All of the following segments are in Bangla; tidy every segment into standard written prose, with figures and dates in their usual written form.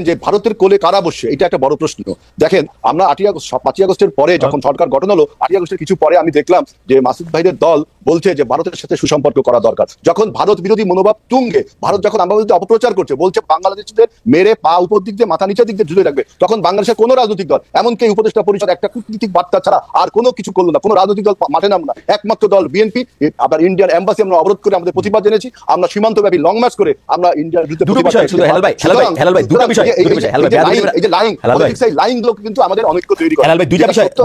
যে ভারতের কোলে কারা বসছে, এটা একটা বড় প্রশ্ন। দেখেন আমরা 5ই আগস্টের পরে যখন সরকার গঠন হলো, 8ই আগস্টের কিছু পরে আমি দেখলাম যে মাসুদ ভাইদের দল বলছে যে ভারতের সাথে সুসম্পর্ক করা দরকার। যখন ভারত বিরোধী মনোভাব তুঙ্গে, ভারত যখন আমরা অপপ্রচার করছে, বলছে বাংলাদেশিদের মেরে পা উপর দিক দিয়ে মাথা নিচের দিক দিয়ে ঝুলে রাখবে, তখন বাংলাদেশের কোনো রাজনৈতিক দল, এমনকি উপদেষ্টা পরিষদ একটা কূটনীতিক বার্তা ছাড়া আর কোনো কিছু করলো না, কোনো রাজনৈতিক দল মাঠে নামলো না। একমাত্র দল বিএনপি। আবার ইন্ডিয়ান এম্বাসি আমরা অবরোধ করে আমাদের প্রতিবাদ জেনেছি, আমরা সীমান্তব্যাপী লং মার্চ করে আমরা ইন্ডিয়ার বিরুদ্ধে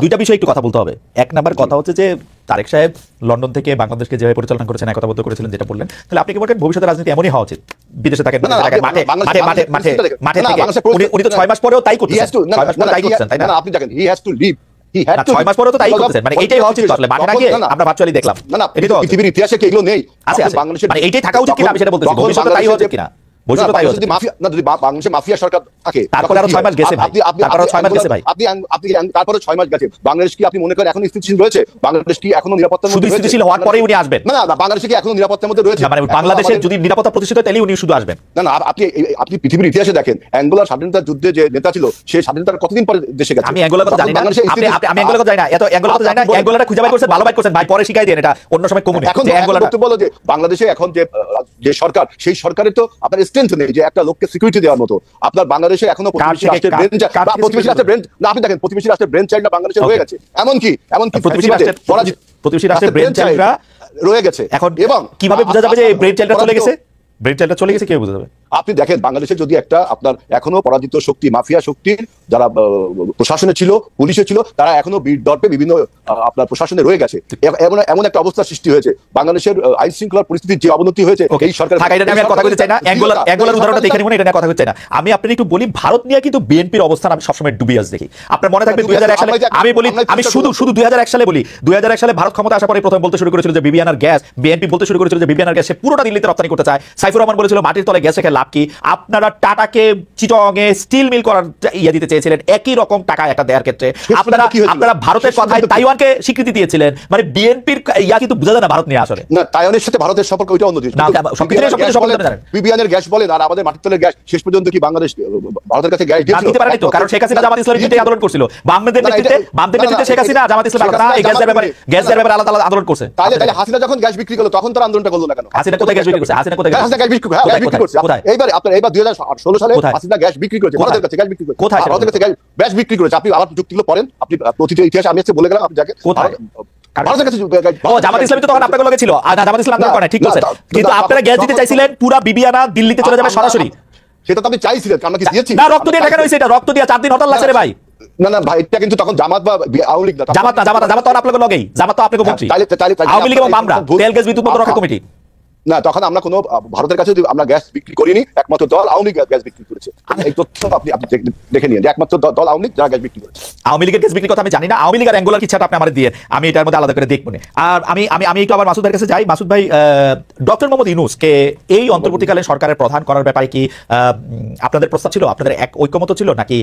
দুইটা বিষয় একটু কথা বলতে হবে। এক নাম্বার কথা হচ্ছে যে তারেক সাহেব লন্ডন থেকে বাংলাদেশকে যেভাবে পরিচালনা করেছেন, একতাবদ্ধ করেছিলেন, যেটা বললেন, তাহলে আপনি কি বলেন ভবিষ্যতে রাজনীতি এমনই হওয়া উচিত? বিদেশে থাকেন, উনি তো 6 মাস পরেও তাই করতেছেন, 6 মাস পরে তাই করতেছেন, তাই না? আপনি দেখেন হি হ্যাজ টু লিভ, 6 মাস পরেও তো তাই করতেছেন, মানে এইটাই হওয়া উচিত। আসলে মাঠে না গিয়ে আমরা ভার্চুয়ালি দেখলাম, এটাই তো পৃথিবীর ইতিহাসে কি এগুলো নেই? আছে বাংলাদেশে, মানে এইটাই থাকা উচিত কিনা আমি সেটা বলতেছি। ভবিষ্যতে তাই হওয়া উচিত কিনা? যদি বাংলাদেশে মাফিয়া সরকার থাকে, তারপরে আরো 6 মাস গেছে ভাই, তারপরে 6 মাস গেছে ভাই, তারপরে 6 মাস গেছে। বাংলাদেশ কি আপনি মনে করেন এখন স্থিতিশীল রয়েছে? বাংলাদেশ কি এখনো নিরাপত্তার মধ্যে রয়েছে? স্থিতিশীল হওয়ার পরেই উনি আসবেন? না না, বাংলাদেশ কি এখনো নিরাপত্তার মধ্যে রয়েছে? মানে বাংলাদেশের যদি নিরাপত্তা প্রতিষ্ঠিত হয় তাহলে উনি শুধু আসবেন না। না, আপনি পৃথিবীর ইতিহাসে দেখেন, অ্যাঙ্গোলার স্বাধীনতার যুদ্ধে যে নেতা ছিল, সেই স্বাধীনতার কতদিন পরে দেশে গেছে? আমি অ্যাঙ্গোলার কথা জানি না, আমি অ্যাঙ্গোলার কথা জানি না, এত অ্যাঙ্গোলার কথা জানি না। অ্যাঙ্গোলারটা খুঁজে বাই করছেন, ভালো বাই করছেন ভাই, পরে শিখাই দেন, এটা অন্য সময় কমুনি। এখন অ্যাঙ্গোলার তো বলো যে বাংলাদেশে এখন যে সরকার, সেই সরকারের তো আপনার স্ট্রেংথ নেই যে একটা লোককে সিকিউরিটি দেওয়ার মতো। আপনার বাংলাদেশে এখনো প্রতিবেশী রাষ্ট্রের ব্রেন চাইল্ড বাংলাদেশে রয়ে গেছে, এমনকি প্রতিবেশী রাষ্ট্রের ব্রেন চাইল্ডরা রয়ে গেছে। এখন এবং কিভাবে বোঝা যাবে যে ব্রেন চাইল্ডটা চলে গেছে? ব্রেন চাইল্ডটা চলে গেছে কিভাবে বোঝা যাবে? আপনি দেখেন বাংলাদেশে যদি একটা আপনার এখনো পরাজিত শক্তি, মাফিয়া শক্তির যারা প্রশাসনে ছিল, পুলিশে ছিল, তারা এখনো বীর দর্পে বিভিন্ন আপনার প্রশাসনে রয়ে গেছে। এমন একটা অবস্থা সৃষ্টি হয়েছে, বাংলাদেশের আইন শৃঙ্খলার পরিস্থিতির যে অবনতি হয়েছে এই সরকার। আমি কথা বলতে চাই না, অ্যাঙ্গোলার উদাহরণটা দেখে নিব না, এটা নিয়ে কথা বলতে চাই না। আমি আপনাদের একটু বলি, ভারত নিয়ে কিন্তু বিএনপির অবস্থান আমি সবসময় ডুবিয়ে দেখি। আপনার মনে থাকবে 2001 সালে, আমি শুধু 2001 সালে বলি, 2001 সালে ভারত ক্ষমতা আসার পরে প্রথম বলতে শুরু করেছিল যে বিবিআনার গ্যাস, বিএনপি বলতে শুরু করেছিল যে বিবিআনার গ্যাস সে পুরোটা দিল্লিতে রপ্তানি করতে চায়। সাইফুর রহমান বলেছিল মাটির তলে গ্যাস রেখে লাভ কি? আপনারা টাটাকে চিটংয়ে স্টিল মিল করার দিতে চেয়েছিলেন, একই রকম টাকা একটা দেওয়ার ক্ষেত্রে আপনারা ভারতের কথায় তাইওয়ানকে স্বীকৃতি দিয়েছিলেন। মানে বিএনপির কিন্তু বোঝা যায় না ভারত নিয়ে আসলে। না, তাইওয়ানের সাথে ভারতের সম্পর্ক ওইটা অন্য জিনিস। বিবিআনের গ্যাস বলেন আর আমাদের মাটির তলের গ্যাস, শেষ পর্যন্ত কি বাংলাদেশ ভারতের কাছে গ্যাস দিতে পারেনি তো? কারণ শেখ হাসিনা জামাত ইসলামের বিরুদ্ধে আন্দোলন করছিল। বামদের নেতৃত্বে শেখ হাসিনা জামাত ইসলাম এই গ্যাসের ব্যাপারে আলাদা আলাদা আন্দোলন করছে। তাহলে হাসিনা যখন গ্যাস বিক্রি করলো তখন তার আন্দোলনটা করলো না কেন? হাসিনা কোথায় গ্যাস বিক্রি করছে? হাসিনা কোথায় গ্যাস বিক্রি করছে? এইবার 2016 সালে হাসিনা গ্যাস বিক্রি করেছে, ভারতের কাছে গ্যাস বিক্রি করেছে। কোথায় ভারতের কাছে গ্যাস বিক্রি করেছে? আপনি আবার যুক্তিগুলো পড়েন, আপনি প্রতিটি ইতিহাস আমি বলে গেলাম, আপনি দেখেন কোথায় ভারতের কাছে। জামাত ইসলামী তো তখন আপনাদের লগে ছিল, আর জামাত ইসলাম আন্দোলন করে, ঠিক আছে, কিন্তু আপনারা গ্যাস দিতে চাইছিলেন পুরা বিবিআনা দিল্লিতে চলে যাবে সরাসরি। সেটা তো আপনি চাইছিলেন, আমরা কি দিয়েছি? না, রক্ত দিয়ে দেখানো হয়েছে, এটা রক্ত দিয়ে 4 দিন হরতাল লাগছে রে ভাই। না না ভাই, এটা কিন্তু তখন জামাত বা আওয়ামী লীগ না, জামাত তো আপনাদের লগেই, জামাত তো আপনাদের মন্ত্রী, আওয়ামী লীগ এবং আমরা তেল গ্যাস বিদ্যুৎ মন্ত্রক রক্ষা কমিটি না। তখন আমরা কোনো ভারতের কাছে আমরা গ্যাস বিক্রি করিনি, একমাত্র দল আওয়ামী লীগ গ্যাস বিক্রি করেছে। এই তথ্য আপনি দেখে নিন, একমাত্র দল আওয়ামী লীগ যারা গ্যাস বিক্রি করেছে। আওয়ামী লীগের গ্যাস বিক্রির কথা আমি জানি না, আওয়ামী লীগ আর অ্যাঙ্গোলার কিচ্ছাটা আপনি আমাদের দিয়ে আমি এটার মধ্যে আলাদা করে দেখবো না। আর আমি একটু আবার মাসুদ ভাইয়ের কাছে যাই। মাসুদ ভাই, ডক্টর মোহাম্মদ ইউনূসকে এই অন্তর্বর্তীকালীন সরকারের প্রধান করার ব্যাপারে কি আপনাদের প্রস্তাব ছিল, আপনাদের এক ঐক্যমত ছিল, নাকি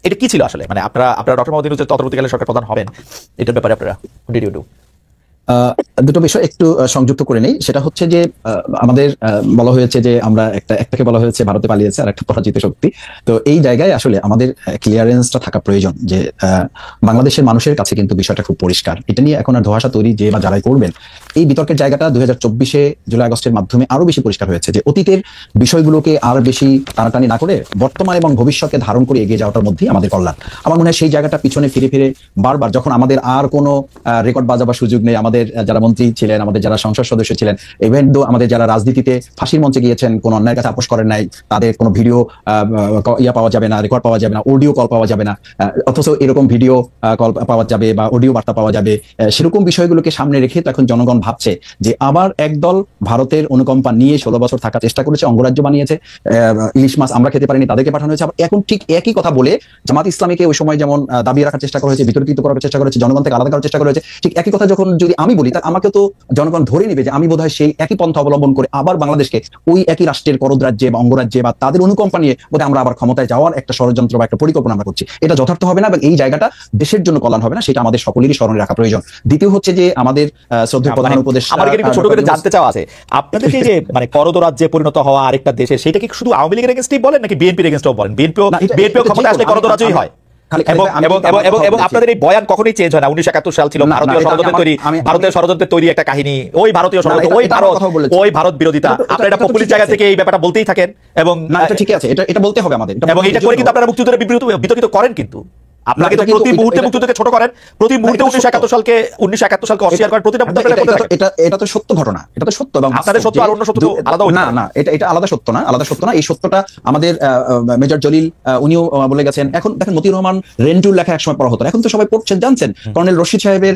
এটা কি ছিল আসলে? মানে আপনারা ডক্টর মোহাম্মদ ইউনূসের অন্তর্বর্তীকালীন সরকার প্রধান হবেন, এটার ব্যাপারে আপনারা ডিড ইউ ডু? দুটো বিষয় একটু সংযুক্ত করে নেই। সেটা হচ্ছে যে আমাদের বলা হয়েছে যে আমরা একটাকে বলা হয়েছে ভারতে পালিয়েছে আর একটা পরাজিত শক্তি। তো এই জায়গায় আসলে আমাদের ক্লিয়ারেন্সটা থাকা প্রয়োজন যে বাংলাদেশের মানুষের কাছে কিন্তু বিষয়টা খুব পরিষ্কার। এটা নিয়ে এখন আর ধোঁয়াশা তৈরি যে বা যারাই করবেন, এই বিতর্কের জায়গাটা 2024 জুলাই আগস্টের মাধ্যমে আরো বেশি পরিষ্কার হয়েছে যে অতীতের বিষয়গুলোকে আর বেশি টানাটানি না করে বর্তমান এবং ভবিষ্যৎকে ধারণ করে এগিয়ে যাওয়াটার মধ্যেই আমাদের কল্যাণ। আমার মনে হয় সেই জায়গাটা পিছনে ফিরে ফিরে বারবার যখন আমাদের আর কোনো রেকর্ড বাজাবার সুযোগ নেই, আমাদের যারা মন্ত্রী ছিলেন, আমাদের যারা সংসদ সদস্য ছিলেন, ইভেন দো আমাদের যারা রাজনীতিতে ফাঁসির মঞ্চে গিয়েছেন, কোনো অন্যায়ের কাছে আপোষ করেন নাই, তাদের কোনো ভিডিও পাওয়া যাবে না, রেকর্ড পাওয়া যাবে না, অডিও কল পাওয়া যাবে না, অথচ এরকম ভিডিও কল পাওয়া যাবে বা অডিও বার্তা পাওয়া যাবে, সেরকম বিষয়গুলোকে সামনে রেখে তো এখন জনগণ ভাবছে যে আবার একদল ভারতের অনুকম্পা নিয়ে 16 বছর থাকার চেষ্টা করেছে, অঙ্গরাজ্য বানিয়েছে, ইলিশ মাছ আমরা খেতে পারিনি তাদেরকে পাঠানো হয়েছে। আবার এখন ঠিক একই কথা বলে জামাত ইসলামীকে ওই সময় যেমন দাবিয়ে রাখার চেষ্টা করা হয়েছে, বিতর্কিত করার চেষ্টা করেছে, জনগণ থেকে আলাদা করার চেষ্টা করেছে, ঠিক একই কথা যখন যদি আমি বলি, তা আমাকে তো জনগণ ধরে নিবে যে আমি বোধহয় সেই একই পন্থা অবলম্বন করে আবার বাংলাদেশকে ওই একই রাষ্ট্রের করদরাজ্যে বা অঙ্গরাজ্যে বা তাদের অনুকম্পা নিয়ে বোধহয় আমরা আবার ক্ষমতায় যাওয়ার একটা ষড়যন্ত্র বা একটা পরিকল্পনা আমরা করছি। এটা যথার্থ হবে না এবং এই জায়গাটা দেশের জন্য কল্যাণ হবে না, সেটা আমাদের সকলেরই স্মরণে রাখা প্রয়োজন। দ্বিতীয় হচ্ছে যে আমাদের শ্রদ্ধেয় প্রধান আমার একটু ছোট করে জানতে চাওয়া আছে আপনাদের যে মানে করদ রাজ্যে পরিণত হওয়া আরেকটা দেশে সেটা কি শুধু আওয়ামী লীগের এগেইনস্টই বলেন নাকি বিএনপির এগেইনস্টও বলেন? বিএনপিও ক্ষমতা আসলে করদ রাজ্যই হয়। এবং আপনাদের এই বয়ান কখনোই চেঞ্জ হয় না। 1971 সাল ছিল ভারতীয় ষড়যন্ত্রের তৈরি, ভারতীয় ষড়যন্ত্রের তৈরি একটা কাহিনী, ওই ভারতীয় ষড়যন্ত্র, ওই ভারত বিরোধিতা, আপনারা এটা পপুলিস্ট জায়গা থেকে এই ব্যাপারটা বলতেই থাকেন। এবং এটা ঠিক আছে, এটা বলতে হবে আমাদের, এবং এটা করে কিন্তু আপনারা মুক্তিযুদ্ধের বিতর্কিত করেন, কিন্তু আপনাকে তো প্রতি মুহূর্তে মুক্তিযুদ্ধকে ছোট করেন, প্রতি মুহূর্তে 1971 সালকে অস্বীকার করেন, প্রতিটা এটা তো সত্য ঘটনা, এটা তো সত্য। এবং আপনাদের সত্য আর অন্য সত্য তো আলাদা না না, এটা আলাদা সত্য না, আলাদা সত্য না। এই সত্যটা আমাদের মেজর জলিল উনিও বলে গেছেন। এখন দেখেন মতিউর রহমান রেন্টুর লেখা একসময় পড়া হতো, এখন তো সবাই পড়ছেন, জানছেন। কর্নেল রশিদ সাহেবের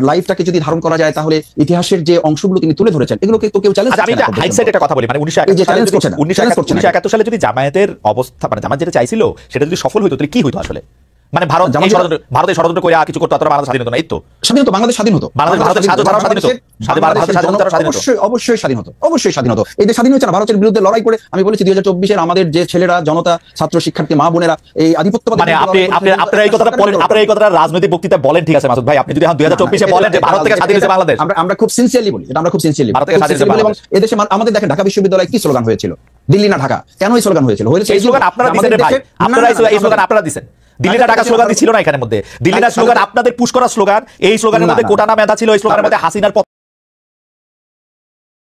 লাইফটাকে যদি ধারণ করা যায় তাহলে ইতিহাসের যে অংশগুলো তিনি তুলে ধরেছেন এগুলোকে তো কেউ চ্যালেঞ্জ করছে না। আমি একটা হাইসাইড একটা কথা বলি, মানে 1971 সালে যদি জামায়াতের অবস্থা, মানে জামায়াত যেটা চাইছিল সেটা যদি সফল হতো তাহলে কি হতো আসলে? মানে ভারতের ষড়যন্ত্র করে কিছু করতে অতটা বাংলাদেশ স্বাধীন হতো না? এই তো স্বাধীন হতো, বাংলাদেশ স্বাধীন হতো, অবশ্যই স্বাধীন হতো, অবশ্যই স্বাধীন হতো। এই যে স্বাধীন হচ্ছে না, ভারতের বিরুদ্ধে লড়াই করে আমি বলেছি 2024 আমাদের যে ছেলেরা, জনতা, ছাত্র, শিক্ষার্থী, মা বোনেরা এই আধিপত্যবাদ, মানে আপনারা এই কথাটা বলেন, আপনারা এই কথাটা রাজনৈতিক বক্তৃতা বলেন, ঠিক আছে মাসুদ ভাই, আপনি যদি 2024 বলেন যে ভারত থেকে স্বাধীন হয়েছে বাংলাদেশ, আমরা খুব সিনসিয়ারলি বলি, এটা আমরা খুব সিনসিয়ারলি ভারত থেকে স্বাধীন হয়েছে। এবং এদেশে আমাদের দেখেন ঢাকা বিশ্ববিদ্যালয়ে কি স্লোগান হয়েছিল, দিল্লি না ঢাকা, কেন এই স্লোগান হয়েছিল? এই স্লোগান আপনারা দিয়েছেন ভাই, আপনারা এই স্লোগান আপনারা দিয়েছেন। দিল্লিটা ঢাকা স্লোগান ছিল না এখানের মধ্যে, দিল্লিটা স্লোগান আপনাদের পুশ করা স্লোগান। এই স্লোগানের মধ্যে কোটা না মেধা ছিল, এই স্লোগানের মধ্যে হাসিনার